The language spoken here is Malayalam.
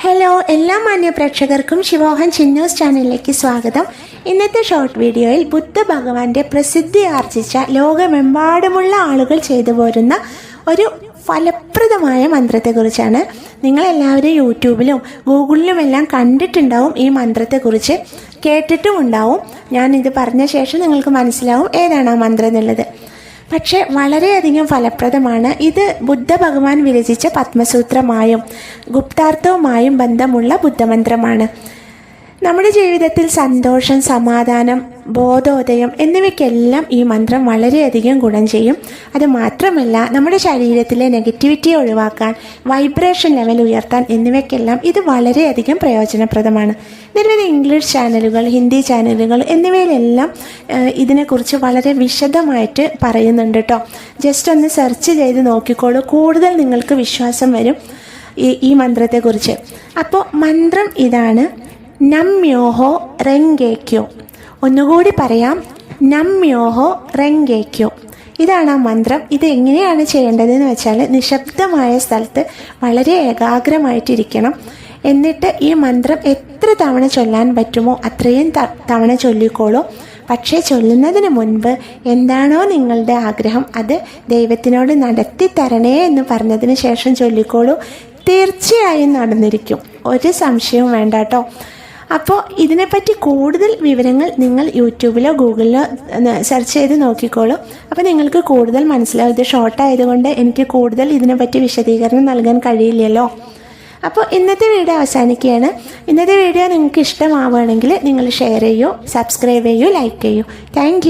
ഹലോ എല്ലാ മാന്യ പ്രേക്ഷകർക്കും ശിവോഹൻ ചിന്നൂസ് ചാനലിലേക്ക് സ്വാഗതം. ഇന്നത്തെ ഷോർട്ട് വീഡിയോയിൽ ബുദ്ധ ഭഗവാന്റെ പ്രസിദ്ധി ആർജിച്ച ലോകമെമ്പാടുമുള്ള ആളുകൾ ചെയ്തു പോരുന്ന ഒരു ഫലപ്രദമായ മന്ത്രത്തെക്കുറിച്ചാണ്. നിങ്ങളെല്ലാവരും യൂട്യൂബിലും ഗൂഗിളിലുമെല്ലാം കണ്ടിട്ടുണ്ടാവും, ഈ മന്ത്രത്തെക്കുറിച്ച് കേട്ടിട്ടും ഉണ്ടാവും. ഞാനിത് പറഞ്ഞ ശേഷം നിങ്ങൾക്ക് മനസ്സിലാവും ഏതാണ് ആ മന്ത്രം എന്നുള്ളത്. പക്ഷേ വളരെയധികം ഫലപ്രദമാണ്. ഇത് ബുദ്ധ ഭഗവാൻ വിരചിച്ച പത്മസൂത്രമായും ഗുപ്താർത്ഥവുമായും ബന്ധമുള്ള ബുദ്ധമന്ത്രമാണ്. നമ്മുടെ ജീവിതത്തിൽ സന്തോഷം, സമാധാനം, ബോധോദയം എന്നിവയ്ക്കെല്ലാം ഈ മന്ത്രം വളരെയധികം ഗുണം ചെയ്യും. അതുമാത്രമല്ല, നമ്മുടെ ശരീരത്തിലെ നെഗറ്റിവിറ്റി ഒഴിവാക്കാൻ, വൈബ്രേഷൻ ലെവൽ ഉയർത്താൻ എന്നിവയ്ക്കെല്ലാം ഇത് വളരെയധികം പ്രയോജനപ്രദമാണ്. നിരവധി ഇംഗ്ലീഷ് ചാനലുകൾ, ഹിന്ദി ചാനലുകൾ എന്നിവയിലെല്ലാം ഇതിനെക്കുറിച്ച് വളരെ വിശദമായിട്ട് പറയുന്നുണ്ട് കേട്ടോ. ജസ്റ്റ് ഒന്ന് സെർച്ച് ചെയ്ത് നോക്കിക്കോളൂ, കൂടുതൽ നിങ്ങൾക്ക് വിശ്വാസം വരും ഈ മന്ത്രത്തെക്കുറിച്ച്. അപ്പോൾ മന്ത്രം ഇതാണ്: നമ്യോഹോ റെങ്കേക്യോ. ഒന്നുകൂടി പറയാം, നമ്യോഹോ റെങ്കേക്യോ. ഇതാണ് ആ മന്ത്രം. ഇത് എങ്ങനെയാണ് ചെയ്യേണ്ടതെന്ന് വെച്ചാൽ, നിശബ്ദമായ സ്ഥലത്ത് വളരെ ഏകാഗ്രമായിട്ടിരിക്കണം. എന്നിട്ട് ഈ മന്ത്രം എത്ര തവണ ചൊല്ലാൻ പറ്റുമോ അത്രയും തവണ ചൊല്ലിക്കോളൂ. പക്ഷേ ചൊല്ലുന്നതിന് മുൻപ് എന്താണോ നിങ്ങളുടെ ആഗ്രഹം അത് ദൈവത്തിനോട് നടത്തി തരണേ എന്ന് പറഞ്ഞതിന് ശേഷം ചൊല്ലിക്കോളൂ. തീർച്ചയായും നടന്നിരിക്കും, ഒരു സംശയവും വേണ്ട കേട്ടോ. അപ്പോൾ ഇതിനെപ്പറ്റി കൂടുതൽ വിവരങ്ങൾ നിങ്ങൾ യൂട്യൂബിലോ ഗൂഗിളിലോ സെർച്ച് ചെയ്ത് നോക്കിക്കോളൂ. അപ്പോൾ നിങ്ങൾക്ക് കൂടുതൽ മനസ്സിലാവും. ഇത് ഷോർട്ടായതുകൊണ്ട് എനിക്ക് കൂടുതൽ ഇതിനെപ്പറ്റി വിശദീകരണം നൽകാൻ കഴിയില്ലല്ലോ. അപ്പോൾ ഇന്നത്തെ വീഡിയോ അവസാനിക്കുകയാണ്. ഇന്നത്തെ വീഡിയോ നിങ്ങൾക്ക് ഇഷ്ടമാവുകയാണെങ്കിൽ നിങ്ങൾ ഷെയർ ചെയ്യൂ, സബ്സ്ക്രൈബ് ചെയ്യൂ, ലൈക്ക് ചെയ്യൂ. താങ്ക്